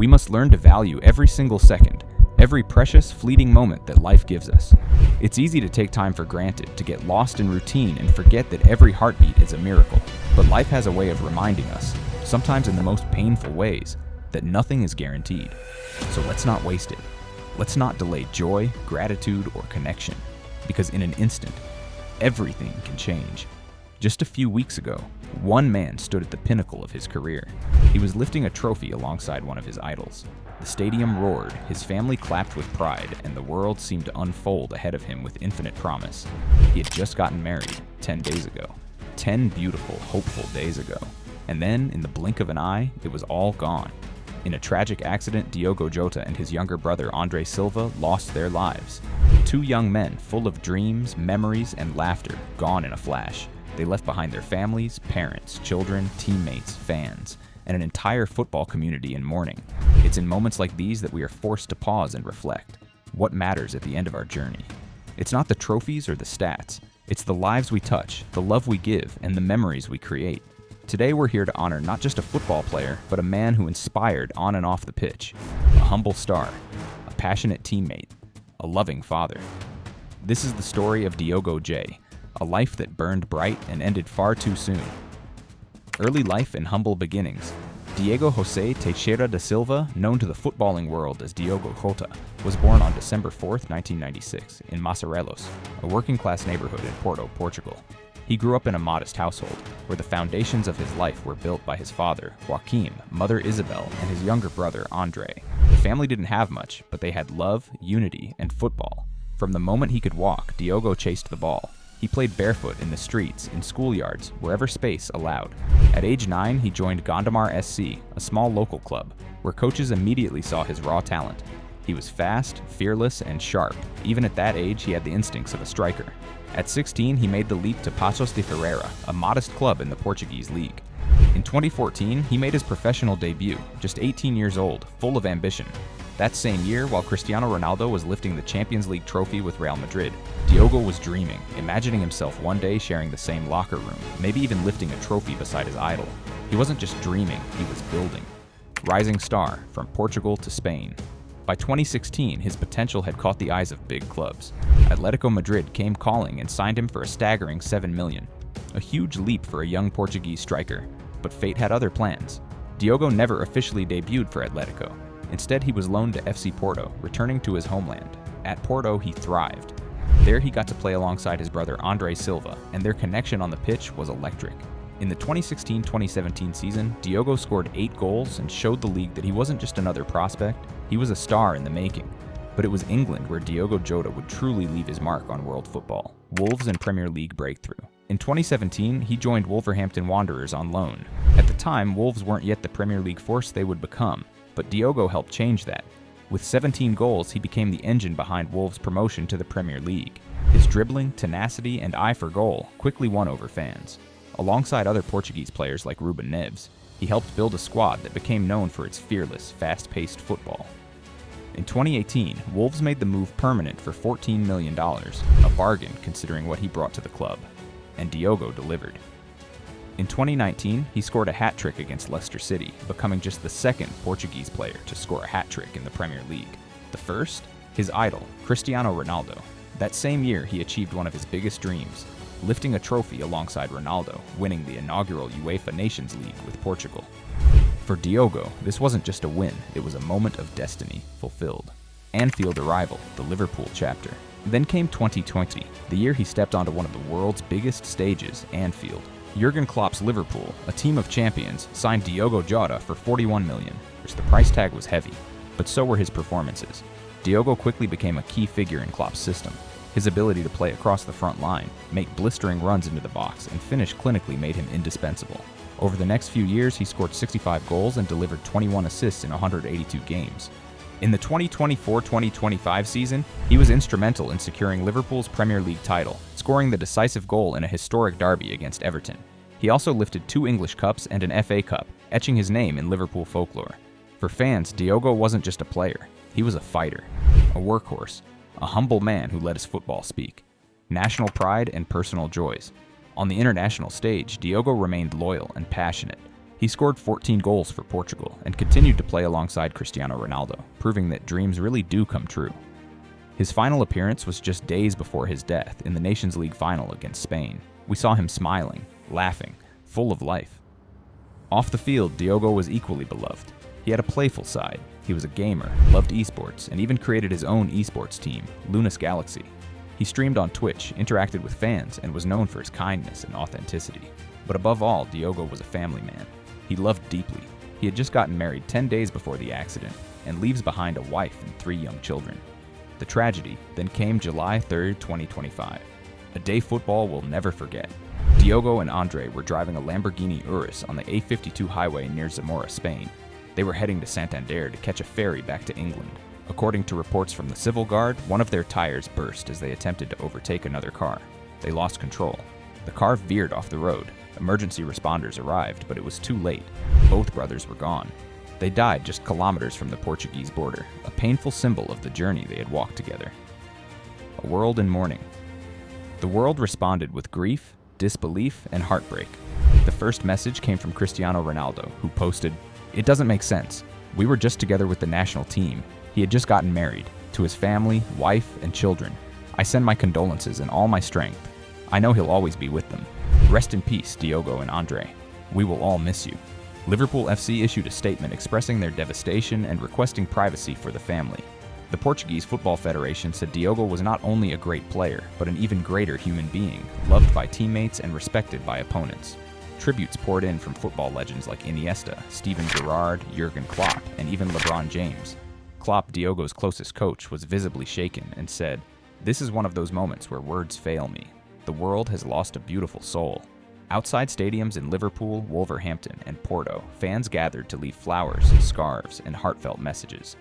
We must learn to value every single second, every precious, fleeting moment that life gives us. It's easy to take time for granted, to get lost in routine and forget that every heartbeat is a miracle. But life has a way of reminding us, sometimes in the most painful ways, that nothing is guaranteed. So let's not waste it. Let's not delay joy, gratitude, or connection, because in an instant, everything can change. Just a few weeks ago, one man stood at the pinnacle of his career. He was lifting a trophy alongside one of his idols. The stadium roared, his family clapped with pride, and the world seemed to unfold ahead of him with infinite promise. He had just gotten married 10 days ago. 10 beautiful, hopeful days ago. And then, in the blink of an eye, it was all gone. In a tragic accident, Diogo Jota and his younger brother Andre Silva lost their lives. Two young men full of dreams, memories, and laughter, gone in a flash. They left behind their families, parents, children, teammates, fans, and an entire football community in mourning. It's in moments like these that we are forced to pause and reflect. What matters at the end of our journey? It's not the trophies or the stats. It's the lives we touch, the love we give, and the memories we create. Today we're here to honor not just a football player, but a man who inspired on and off the pitch. A humble star, a passionate teammate, a loving father. This is the story of Diogo J, a life that burned bright and ended far too soon. Early life and humble beginnings. Diego José Teixeira da Silva, known to the footballing world as Diogo Jota, was born on December 4, 1996, in Massarelos, a working-class neighborhood in Porto, Portugal. He grew up in a modest household, where the foundations of his life were built by his father, Joaquim, mother Isabel, and his younger brother, Andre. The family didn't have much, but they had love, unity, and football. From the moment he could walk, Diogo chased the ball. He played barefoot in the streets, in schoolyards, wherever space allowed. At age 9, he joined Gondomar SC, a small local club, where coaches immediately saw his raw talent. He was fast, fearless, and sharp. Even at that age, he had the instincts of a striker. At 16, he made the leap to Paços de Ferreira, a modest club in the Portuguese league. In 2014, he made his professional debut, just 18 years old, full of ambition. That same year, while Cristiano Ronaldo was lifting the Champions League trophy with Real Madrid, Diogo was dreaming, imagining himself one day sharing the same locker room, maybe even lifting a trophy beside his idol. He wasn't just dreaming, he was building. Rising star, from Portugal to Spain. By 2016, his potential had caught the eyes of big clubs. Atletico Madrid came calling and signed him for a staggering $7 million. A huge leap for a young Portuguese striker, but fate had other plans. Diogo never officially debuted for Atletico. Instead, he was loaned to FC Porto, returning to his homeland. At Porto, he thrived. There he got to play alongside his brother Andre Silva, and their connection on the pitch was electric. In the 2016-2017 season, Diogo scored 8 goals and showed the league that he wasn't just another prospect, he was a star in the making. But it was England where Diogo Jota would truly leave his mark on world football. Wolves and Premier League breakthrough. In 2017, he joined Wolverhampton Wanderers on loan. At the time, Wolves weren't yet the Premier League force they would become, but Diogo helped change that. With 17 goals, he became the engine behind Wolves' promotion to the Premier League. His dribbling, tenacity, and eye for goal quickly won over fans. Alongside other Portuguese players like Ruben Neves, he helped build a squad that became known for its fearless, fast-paced football. In 2018, Wolves made the move permanent for $14 million, a bargain considering what he brought to the club. And Diogo delivered. In 2019, he scored a hat-trick against Leicester City, becoming just the second Portuguese player to score a hat-trick in the Premier League. The first? His idol, Cristiano Ronaldo. That same year, he achieved one of his biggest dreams, lifting a trophy alongside Ronaldo, winning the inaugural UEFA Nations League with Portugal. For Diogo, this wasn't just a win, it was a moment of destiny fulfilled. Anfield arrival, the Liverpool chapter. Then came 2020, the year he stepped onto one of the world's biggest stages, Anfield. Jurgen Klopp's Liverpool, a team of champions, signed Diogo Jota for $41 million, which the price tag was heavy, but so were his performances. Diogo quickly became a key figure in Klopp's system. His ability to play across the front line, make blistering runs into the box, and finish clinically made him indispensable. Over the next few years, he scored 65 goals and delivered 21 assists in 182 games. In the 2024-2025 season, he was instrumental in securing Liverpool's Premier League title, scoring the decisive goal in a historic derby against Everton. He also lifted 2 English Cups and an FA Cup, etching his name in Liverpool folklore. For fans, Diogo wasn't just a player, he was a fighter, a workhorse, a humble man who let his football speak. National pride and personal joys. On the international stage, Diogo remained loyal and passionate. He scored 14 goals for Portugal and continued to play alongside Cristiano Ronaldo, proving that dreams really do come true. His final appearance was just days before his death in the Nations League final against Spain. We saw him smiling, laughing, full of life. Off the field, Diogo was equally beloved. He had a playful side. He was a gamer, loved esports, and even created his own esports team, Lunas Galaxy. He streamed on Twitch, interacted with fans, and was known for his kindness and authenticity. But above all, Diogo was a family man. He loved deeply. He had just gotten married 10 days before the accident and leaves behind a wife and 3 young children. The tragedy then came July 3rd, 2025, a day football will never forget. Diogo and Andre were driving a Lamborghini Urus on the A52 highway near Zamora, Spain. They were heading to Santander to catch a ferry back to England. According to reports from the Civil Guard, one of their tires burst as they attempted to overtake another car. They lost control. The car veered off the road. Emergency responders arrived, but it was too late. Both brothers were gone. They died just kilometers from the Portuguese border, a painful symbol of the journey they had walked together. A world in mourning. The world responded with grief, disbelief, and heartbreak. The first message came from Cristiano Ronaldo, who posted, "It doesn't make sense. We were just together with the national team. He had just gotten married. To his family, wife, and children, I send my condolences and all my strength. I know he'll always be with them. Rest in peace, Diogo and Andre. We will all miss you." Liverpool FC issued a statement expressing their devastation and requesting privacy for the family. The Portuguese Football Federation said Diogo was not only a great player, but an even greater human being, loved by teammates and respected by opponents. Tributes poured in from football legends like Iniesta, Steven Gerrard, Jurgen Klopp, and even LeBron James. Klopp, Diogo's closest coach, was visibly shaken and said, "This is one of those moments where words fail me. The world has lost a beautiful soul." Outside stadiums in Liverpool, Wolverhampton, and Porto, fans gathered to leave flowers, scarves, and heartfelt messages.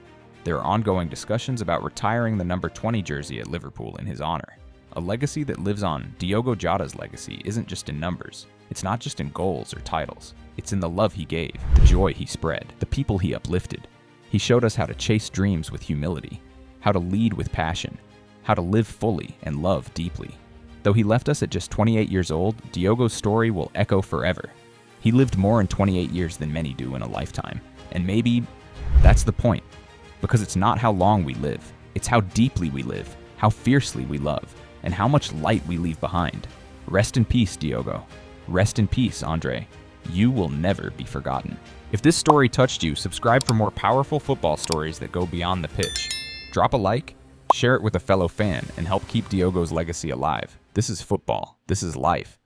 There are ongoing discussions about retiring the number 20 jersey at Liverpool in his honor. A legacy that lives on. Diogo Jota's legacy isn't just in numbers. It's not just in goals or titles. It's in the love he gave, the joy he spread, the people he uplifted. He showed us how to chase dreams with humility, how to lead with passion, how to live fully and love deeply. Though he left us at just 28 years old, Diogo's story will echo forever. He lived more in 28 years than many do in a lifetime. And maybe that's the point. Because it's not how long we live, it's how deeply we live, how fiercely we love, and how much light we leave behind. Rest in peace, Diogo. Rest in peace, Andre. You will never be forgotten. If this story touched you, subscribe for more powerful football stories that go beyond the pitch. Drop a like, share it with a fellow fan, and help keep Diogo's legacy alive. This is football. This is life.